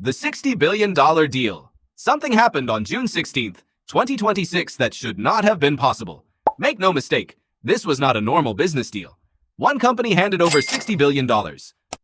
The $60 billion deal. Something happened on June 16th, 2026 that should not have been possible. Make no mistake, this was not a normal business deal. One company handed over $60 billion.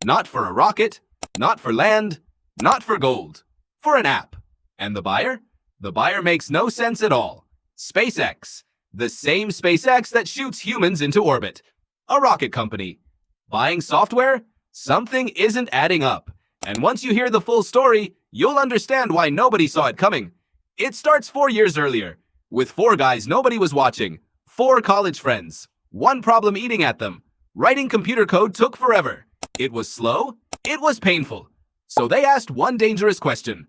Not for a rocket, not for land, not for gold. For an app. And the buyer? The buyer makes no sense at all. SpaceX. The same SpaceX that shoots humans into orbit. A rocket company. Buying software? Something isn't adding up. And once you hear the full story, you'll understand why nobody saw it coming. It starts 4 years earlier, with 4 guys nobody was watching, 4 college friends, one problem eating at them. Writing computer code took forever. It was slow, it was painful. So they asked one dangerous question.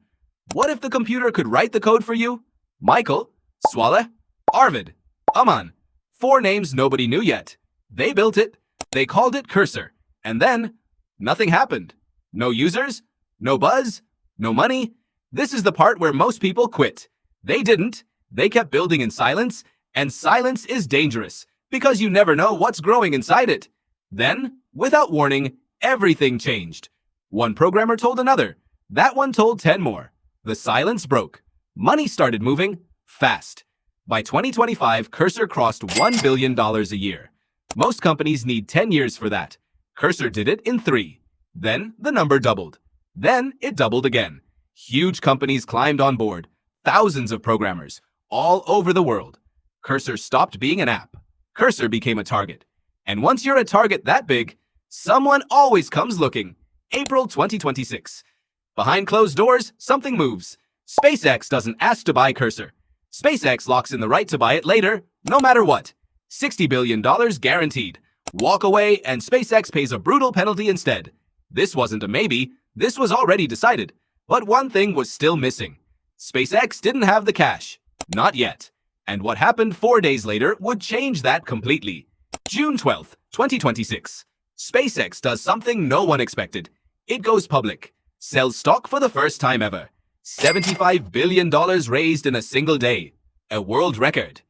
What if the computer could write the code for you? Michael, Swaleh, Arvid, Aman. 4 names nobody knew yet. They built it, they called it Cursor, and then nothing happened. No users, no buzz, no money. This is the part where most people quit. They didn't. They kept building in silence, and silence is dangerous because you never know what's growing inside it. Then, without warning, everything changed. One programmer told another. That one told 10 more. The silence broke. Money started moving fast. By 2025, Cursor crossed $1 billion a year. Most companies need 10 years for that. Cursor did it in 3. Then the number doubled. Then it doubled again. Huge companies climbed on board. Thousands of programmers, all over the world. Cursor stopped being an app. Cursor became a target. And once you're a target that big, someone always comes looking. April 2026. Behind closed doors, something moves. SpaceX doesn't ask to buy Cursor. SpaceX locks in the right to buy it later, no matter what. $60 billion guaranteed. Walk away and SpaceX pays a brutal penalty instead. This wasn't a maybe, this was already decided. But one thing was still missing. SpaceX didn't have the cash. Not yet. And what happened 4 days later would change that completely. June 12th, 2026. SpaceX does something no one expected. It goes public. Sells stock for the first time ever. $75 billion raised in a single day. A world record.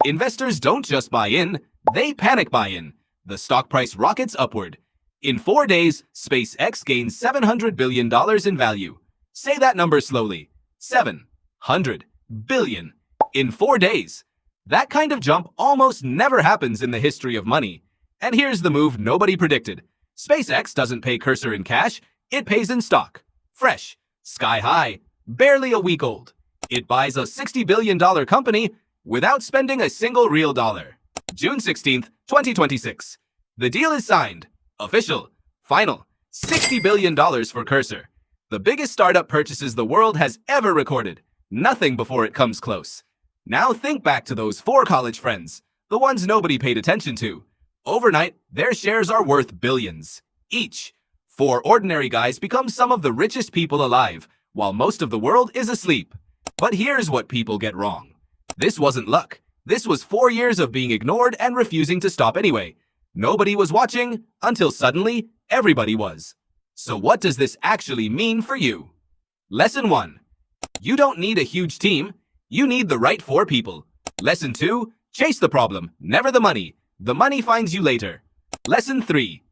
Investors don't just buy in, they panic buy in. The stock price rockets upward. In 4 days, SpaceX gains $700 billion in value. Say that number slowly. 700 billion. In 4 days. That kind of jump almost never happens in the history of money. And here's the move nobody predicted. SpaceX doesn't pay Cursor in cash, it pays in stock. Fresh. Sky high. Barely a week old. It buys a $60 billion company without spending a single real dollar. June 16th, 2026. The deal is signed. Official. Final. $60 billion for Cursor. The biggest startup purchases the world has ever recorded. Nothing before it comes close. Now think back to those 4 college friends, the ones nobody paid attention to. Overnight, their shares are worth billions. Each. 4 ordinary guys become some of the richest people alive, while most of the world is asleep. But here's what people get wrong. This wasn't luck. This was 4 years of being ignored and refusing to stop anyway. Nobody was watching until suddenly everybody was. So what does this actually mean for you? Lesson 1. You don't need a huge team. You need the right 4 people. Lesson 2. Chase the problem, never the money. The money finds you later. Lesson 3.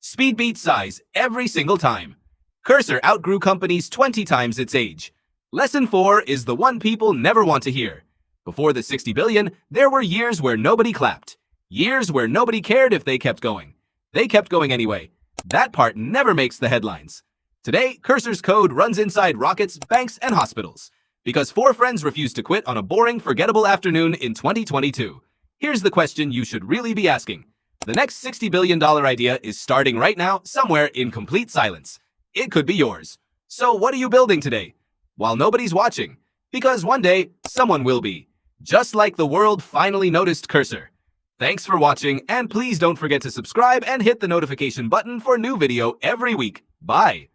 Speed beats size every single time. Cursor outgrew companies 20 times its age. Lesson 4 is the one people never want to hear. Before the $60 billion, there were years where nobody clapped. Years where nobody cared if they kept going. They kept going anyway. That part never makes the headlines. Today, Cursor's code runs inside rockets, banks, and hospitals. Because 4 friends refused to quit on a boring, forgettable afternoon in 2022. Here's the question you should really be asking. The next $60 billion idea is starting right now, somewhere in complete silence. It could be yours. So what are you building today? While nobody's watching. Because one day, someone will be. Just like the world finally noticed Cursor. Thanks for watching, and please don't forget to subscribe and hit the notification button for new video every week. Bye!